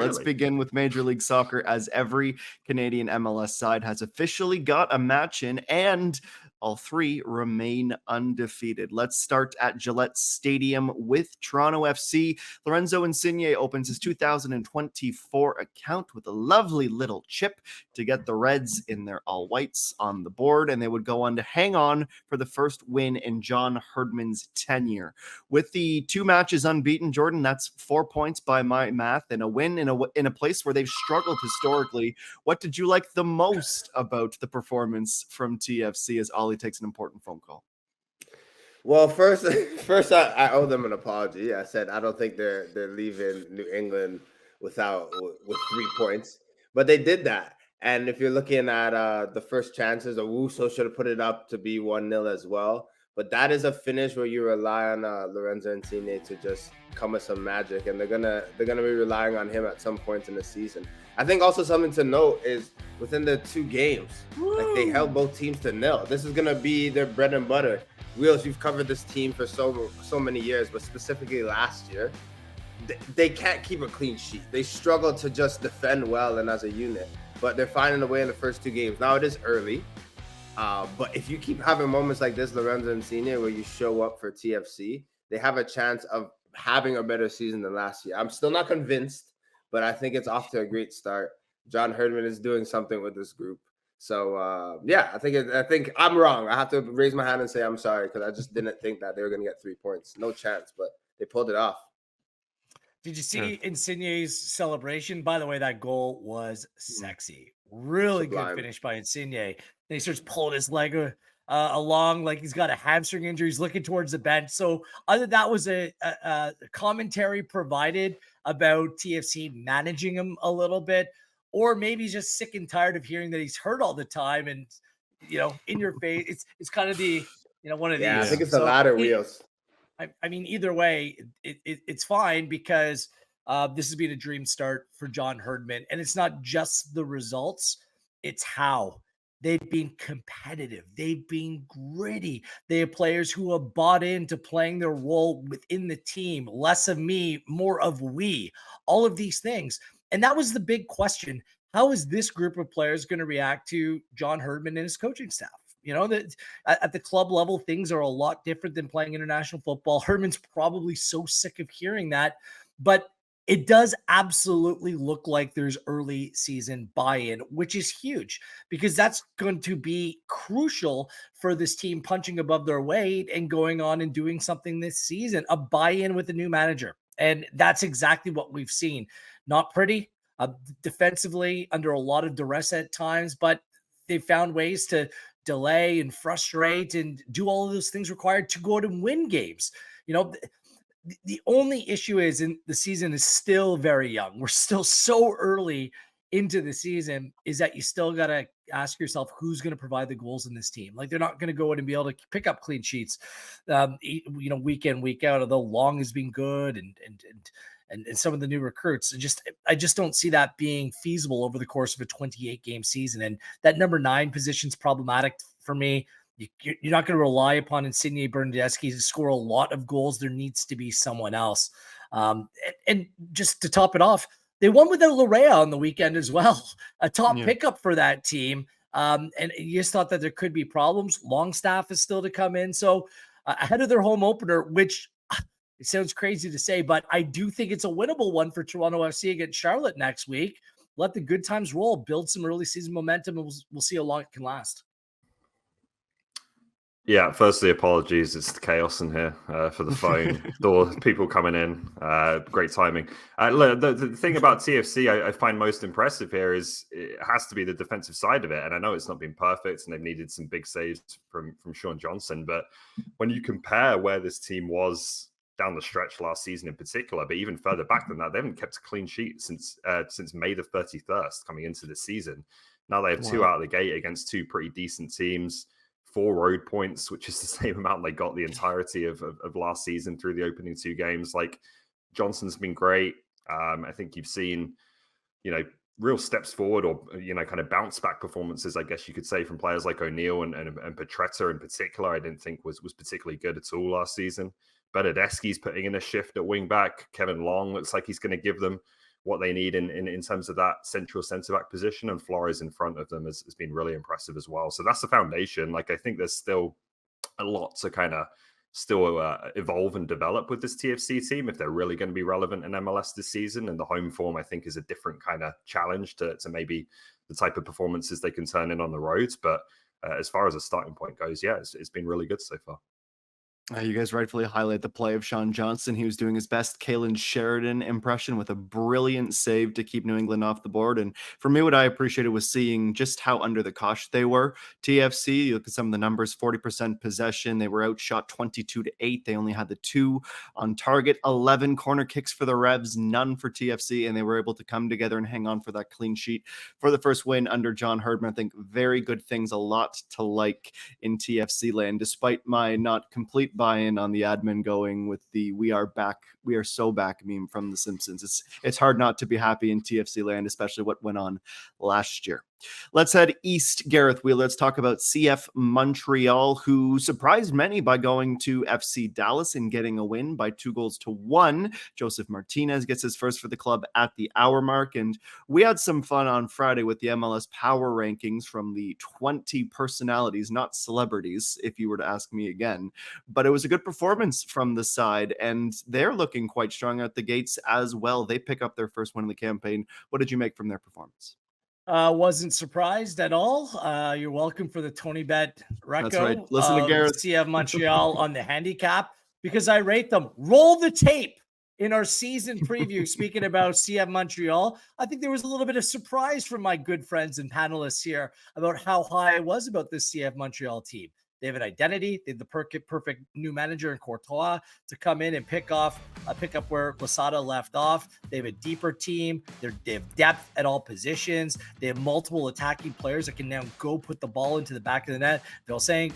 Let's begin with Major League Soccer, as every Canadian MLS side has officially got a match in, and all three remain undefeated. Let's start at Gillette Stadium with Toronto FC. Lorenzo Insigne opens his 2024 account with a lovely little chip to get the Reds in their all whites on the board, and they would go on to hang on for the first win in John Herdman's tenure. With the 2 matches unbeaten, Jordan, that's 4 points by my math, and a win in a place where they've struggled historically. What did you like the most about the performance from TFC as Ollie takes an important phone call? Well, first, I owe them an apology. I said I don't think they're leaving New England with 3 points, but they did that. And if you're looking at the first chances, Owusu should have put it up to be 1-0 as well. But that is a finish where you rely on Lorenzo Insigne to just come with some magic, and they're gonna be relying on him at some point in the season. I think also something to note is within the 2 games, like they held both teams to 0. This is gonna be their bread and butter. Wheels, you've covered this team for so many years, but specifically last year, they can't keep a clean sheet. They struggle to just defend well and as a unit, but they're finding a way in the first 2 games. Now it is early. But if you keep having moments like this, Lorenzo Insigne, where you show up for TFC, they have a chance of having a better season than last year. I'm still not convinced, but I think it's off to a great start. John Herdman is doing something with this group. So, yeah, I think I'm wrong. I have to raise my hand and say I'm sorry, because I just didn't think that they were going to get 3 points. No chance, but they pulled it off. Did you see Insigne's celebration? By the way, that goal was sexy. Really Sublime. Good finish by Insigne. Then he starts pulling his leg along like he's got a hamstring injury. He's looking towards the bench. So either that was a commentary provided about TFC managing him a little bit, or maybe he's just sick and tired of hearing that he's hurt all the time and, in your face. It's kind of the, one of these. Yeah, I think it's the latter, Wheels. I mean, either way, it's fine, because this has been a dream start for John Herdman. And it's not just the results, it's how. They've been competitive. They've been gritty. They have players who have bought into playing their role within the team. Less of me, more of we. All of these things. And that was the big question. How is this group of players going to react to John Herdman and his coaching staff? That at the club level, things are a lot different than playing international football. Herdman's probably so sick of hearing that, but it does absolutely look like there's early season buy-in, which is huge, because that's going to be crucial for this team punching above their weight and going on and doing something this season, a buy-in with a new manager. And that's exactly what we've seen. Not pretty, defensively, under a lot of duress at times, but they've found ways to delay and frustrate and do all of those things required to go out and win games. The only issue is the season is still very young. We're still so early into the season, is that you still got to ask yourself who's going to provide the goals in this team. Like, they're not going to go in and be able to pick up clean sheets, week in, week out, although Long has been good and some of the new recruits. I just don't see that being feasible over the course of a 28-game season. And that number 9 position is problematic for me. You're not going to rely upon Insigne Bernardeschi to score a lot of goals. There needs to be someone else. And just to top it off, they won without Larea on the weekend as well. A top pickup for that team. And you just thought that there could be problems. Longstaff is still to come in. So ahead of their home opener, which it sounds crazy to say, but I do think it's a winnable one for Toronto FC against Charlotte next week. Let the good times roll, build some early season momentum, and we'll see how long it can last. Yeah, firstly, apologies. It's the chaos in here for the phone. Door people coming in. Great timing. Look, the thing about TFC I find most impressive here is it has to be the defensive side of it. And I know it's not been perfect and they've needed some big saves from Sean Johnson. But when you compare where this team was down the stretch last season in particular, but even further back than that, they haven't kept a clean sheet since May the 31st coming into this season. Now they have 2 out of the gate against 2 pretty decent teams. 4 road points, which is the same amount they got the entirety of last season through the opening 2 games. Like, Johnson's been great. I think you've seen, real steps forward or, kind of bounce back performances, I guess you could say, from players like O'Neill and Petretta in particular. I didn't think was particularly good at all last season. Bernardeschi's putting in a shift at wing back. Kevin Long looks like he's going to give them what they need in terms of that central centre back position, and Flores in front of them has been really impressive as well. So that's the foundation. Like, I think there's still a lot to kind of still evolve and develop with this TFC team if they're really going to be relevant in MLS this season. And the home form, I think, is a different kind of challenge to maybe the type of performances they can turn in on the roads. But as far as a starting point goes, yeah, it's been really good so far. You guys rightfully highlight the play of Sean Johnson. He was doing his best Kalen Sheridan impression with a brilliant save to keep New England off the board. And for me, what I appreciated was seeing just how under the cosh they were. TFC, you look at some of the numbers, 40% possession. They were outshot 22-8. They only had the 2 on target, 11 corner kicks for the Revs, none for TFC. And they were able to come together and hang on for that clean sheet for the first win under John Herdman. I think very good things, a lot to like in TFC land, despite my not complete buy-in on the admin going with the "we are back, we are so back" meme from The Simpsons. It's hard not to be happy in TFC land, especially what went on last year. Let's head east, Gareth Wheeler. Let's talk about CF Montreal, who surprised many by going to FC Dallas and getting a win by 2-1. Joseph Martinez gets his first for the club at the hour mark. And we had some fun on Friday with the MLS power rankings from the 20 personalities, not celebrities, if you were to ask me again. But it was a good performance from the side, and they're looking quite strong out the gates as well. They pick up their first win in the campaign. What did you make from their performance? Wasn't surprised at all. You're welcome for the Tony Bet reco. That's right. Listen to Gareth. CF Montreal on the handicap, because I rate them. Roll the tape in our season preview. Speaking about CF Montreal, I think there was a little bit of surprise from my good friends and panelists here about how high I was about this CF Montreal team. They have an identity. They have the perfect new manager in Courtois to come in and pick up where Losada left off. They have a deeper team. They have depth at all positions. They have multiple attacking players that can now go put the ball into the back of the net. Vilson,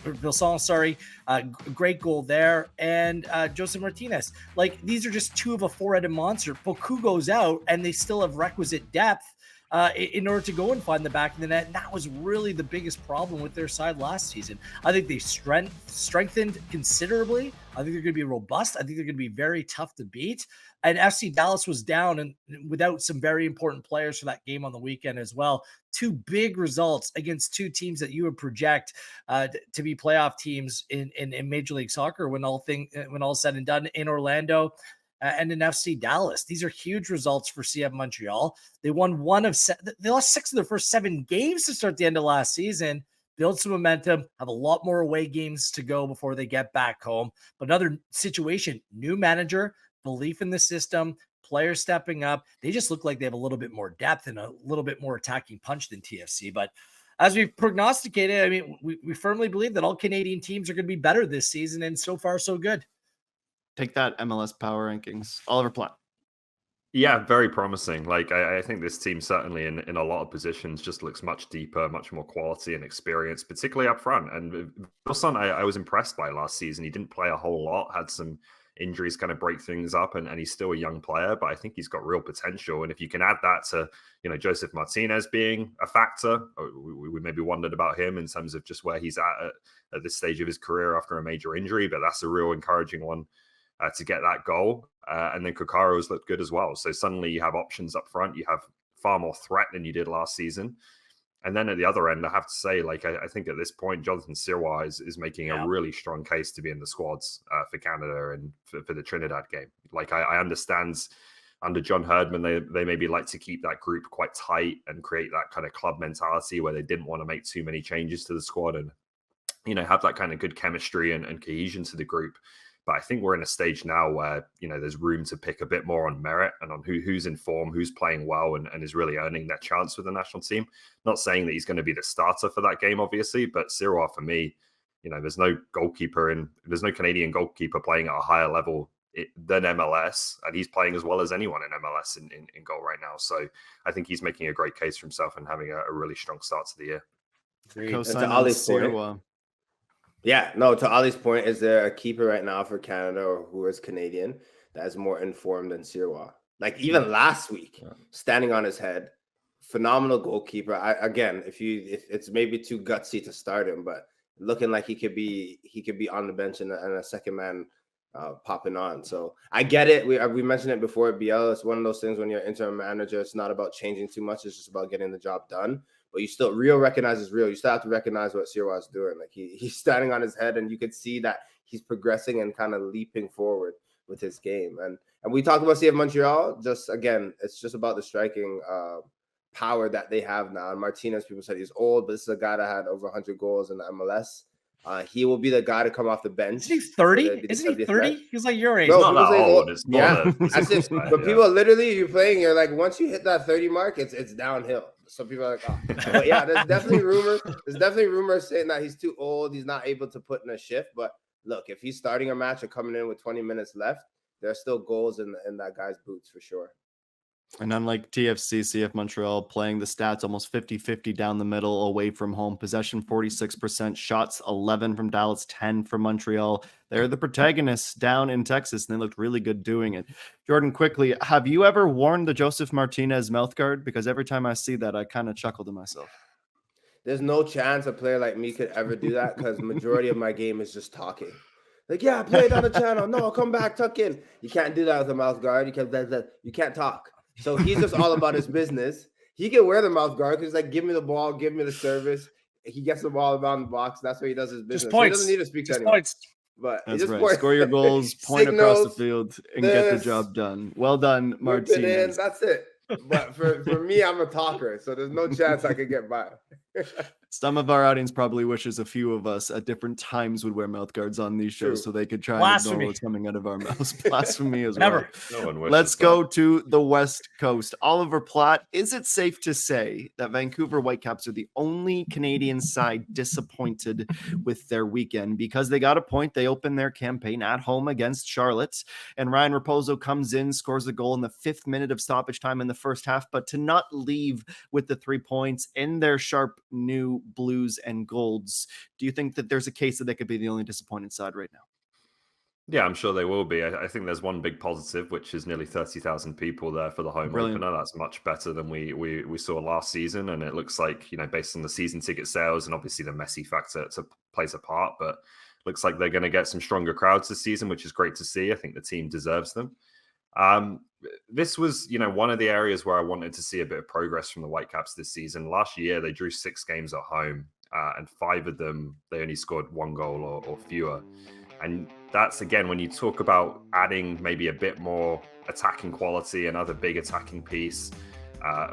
great goal there. And Joseph Martinez. Like, these are just 2 of a 4-headed monster. Poku goes out, and they still have requisite depth in order to go and find the back of the net. And that was really the biggest problem with their side last season. I think they strengthened considerably. I think they're going to be robust. I think they're going to be very tough to beat. And FC Dallas was down and without some very important players for that game on the weekend as well. 2 big results against 2 teams that you would project to be playoff teams in Major League Soccer when all said and done, in Orlando and in FC Dallas. These are huge results for CF Montreal. They won they lost 6 of their first 7 games to start the end of last season. Build some momentum, have a lot more away games to go before they get back home. But another situation, new manager, belief in the system, players stepping up. They just look like they have a little bit more depth and a little bit more attacking punch than TFC. But as we've prognosticated, I mean, we firmly believe that all Canadian teams are going to be better this season, and so far, so good. Take that, MLS power rankings. Oliver Platt. Yeah, very promising. Like, I think this team certainly in a lot of positions just looks much deeper, much more quality and experience, particularly up front. And Wilson, I was impressed by last season. He didn't play a whole lot, had some injuries kind of break things up, and he's still a young player, but I think he's got real potential. And if you can add that to, Joseph Martinez being a factor, we maybe wondered about him in terms of just where he's at this stage of his career after a major injury, but that's a real encouraging one to get that goal. And then Kokaro's looked good as well. So suddenly you have options up front. You have far more threat than you did last season. And then at the other end, I have to say, like, I think at this point, Jonathan Sirois is making a really strong case to be in the squads for Canada and for the Trinidad game. Like, I understand under John Herdman, they maybe like to keep that group quite tight and create that kind of club mentality where they didn't want to make too many changes to the squad and, have that kind of good chemistry and cohesion to the group. But I think we're in a stage now where, there's room to pick a bit more on merit and on who's in form, who's playing well and is really earning that chance with the national team. Not saying that he's going to be the starter for that game, obviously, but Sirois, for me, there's no Canadian goalkeeper playing at a higher level than MLS, and he's playing as well as anyone in MLS in goal right now. So I think he's making a great case for himself and having a really strong start to the year. To Ali's point. Yeah, no, to Ali's point, is there a keeper right now for Canada or who is Canadian that is more informed than Sirois? Like, even last week, standing on his head, phenomenal goalkeeper. If it's maybe too gutsy to start him, but looking like he could be on the bench and a second man popping on. So I get it. We mentioned it before. BL, it's one of those things when you're an interim manager, it's not about changing too much. It's just about getting the job done. But you still, real recognizes real. You still have to recognize what Sirois is doing. Like he's standing on his head, and you could see that he's progressing and kind of leaping forward with his game. And we talked about CF Montreal. Just again, it's just about the striking power that they have now. And Martinez, people said he's old, but this is a guy that had over 100 goals in the MLS. He will be the guy to come off the bench. Isn't he 30? Isn't he 30? He's like your age. No, No, not that people old. say It's more yeah. the That's it. But people literally, you're playing, you're like, once you hit that 30 mark, it's downhill. So people are like, oh. But yeah, there's definitely rumors saying that he's too old. He's not able to put in a shift. But look, if he's starting a match and coming in with 20 minutes left, there are still goals in that guy's boots for sure. And unlike TFC, CF Montreal playing the stats almost 50-50 down the middle away from home. Possession 46%, shots 11 from Dallas, 10 from Montreal. They're the protagonists down in Texas, and they looked really good doing it. Jordan, quickly, have you ever worn the Joseph Martinez mouth guard? Because every time I see that, I kind of chuckle to myself. There's no chance a player like me could ever do that because majority of my game is just talking. Like, yeah, play it on the channel. No, come back, tuck in. You can't do that with a mouth guard. You can't talk. So he's just all about his business. He can wear the mouth guard because like, give me the ball, give me the service. He gets the ball around the box. That's where he does his business. Just points. So he doesn't need to speak to just anyone. points. But that's just right. points. Score your goals, point across the Signals, field, and get the job done. Well done, Martinez. That's it. But for me, I'm a talker, so there's no chance I could get by. Some of our audience probably wishes a few of us at different times would wear mouth guards on these shows so they could try and ignore what's coming out of our mouths. Blasphemy as well. No one wishes Let's that. go to the West Coast. Oliver Platt, is it safe to say that Vancouver Whitecaps are the only Canadian side disappointed with their weekend? Because they got a point. They opened their campaign at home against Charlotte, and Ryan Raposo comes in, scores a goal in the 5th minute of stoppage time in the first half, but to not leave with the 3 points in their sharp new blues and golds, do you think that there's a case that they could be the only disappointed side right now? Yeah, I'm sure they will be. I think there's one big positive, which is nearly 30,000 people there for the home opener. That's much better than we saw last season. And it looks like, based on the season ticket sales and obviously the Messi factor plays a part, but looks like they're going to get some stronger crowds this season, which is great to see. I think the team deserves them. This was, one of the areas where I wanted to see a bit of progress from the Whitecaps this season. Last year, they drew 6 games at home, and 5 of them, they only scored 1 goal or fewer. And that's, again, when you talk about adding maybe a bit more attacking quality, another big attacking piece,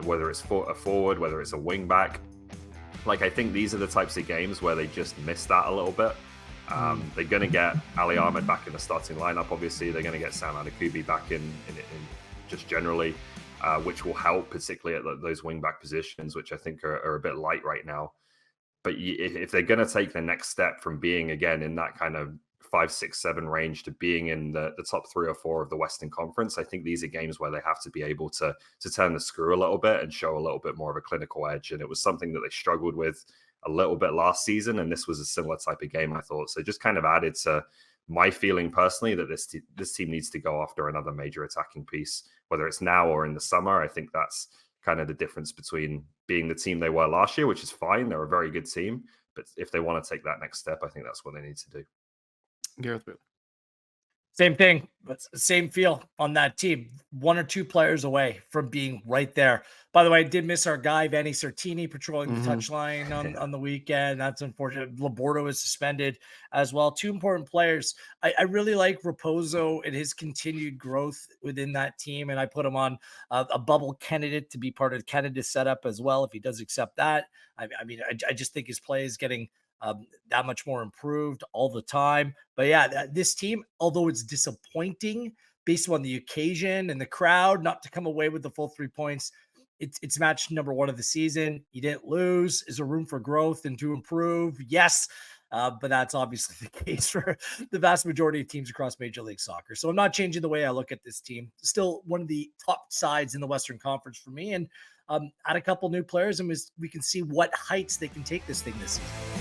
whether it's a forward, whether it's a wing back. Like, I think these are the types of games where they just miss that a little bit. They're going to get Ali Ahmed back in the starting lineup. Obviously, they're going to get Sam Anakubi back in just generally, which will help, particularly at those wing-back positions, which I think are a bit light right now. But if they're going to take the next step from being, again, in that kind of 5, 6, 7 range to being in the top 3 or 4 of the Western Conference, I think these are games where they have to be able to turn the screw a little bit and show a little bit more of a clinical edge. And it was something that they struggled with a little bit last season, and this was a similar type of game, I thought. So just kind of added to my feeling personally that this team needs to go after another major attacking piece, whether it's now or in the summer. I think that's kind of the difference between being the team they were last year, which is fine. They're a very good team. But if they want to take that next step, I think that's what they need to do. Gareth Bailey. Same thing, same feel on that team. 1 or 2 players away from being right there. By the way, I did miss our guy, Vanni Sartini, patrolling the touchline on the weekend. That's unfortunate. Labordo is suspended as well. 2 important players. I really like Raposo and his continued growth within that team, and I put him on a bubble candidate to be part of Canada's setup as well, if he does accept that. I just think his play is getting that much more improved all the time. But yeah, this team, although it's disappointing based on the occasion and the crowd not to come away with the full 3 points, it's match number 1 of the season. You didn't lose. Is there room for growth and to improve? Yes. But that's obviously the case for the vast majority of teams across Major League Soccer. So I'm not changing the way I look at this team. Still one of the top sides in the Western Conference for me. And add a couple new players, and we can see what heights they can take this thing this season.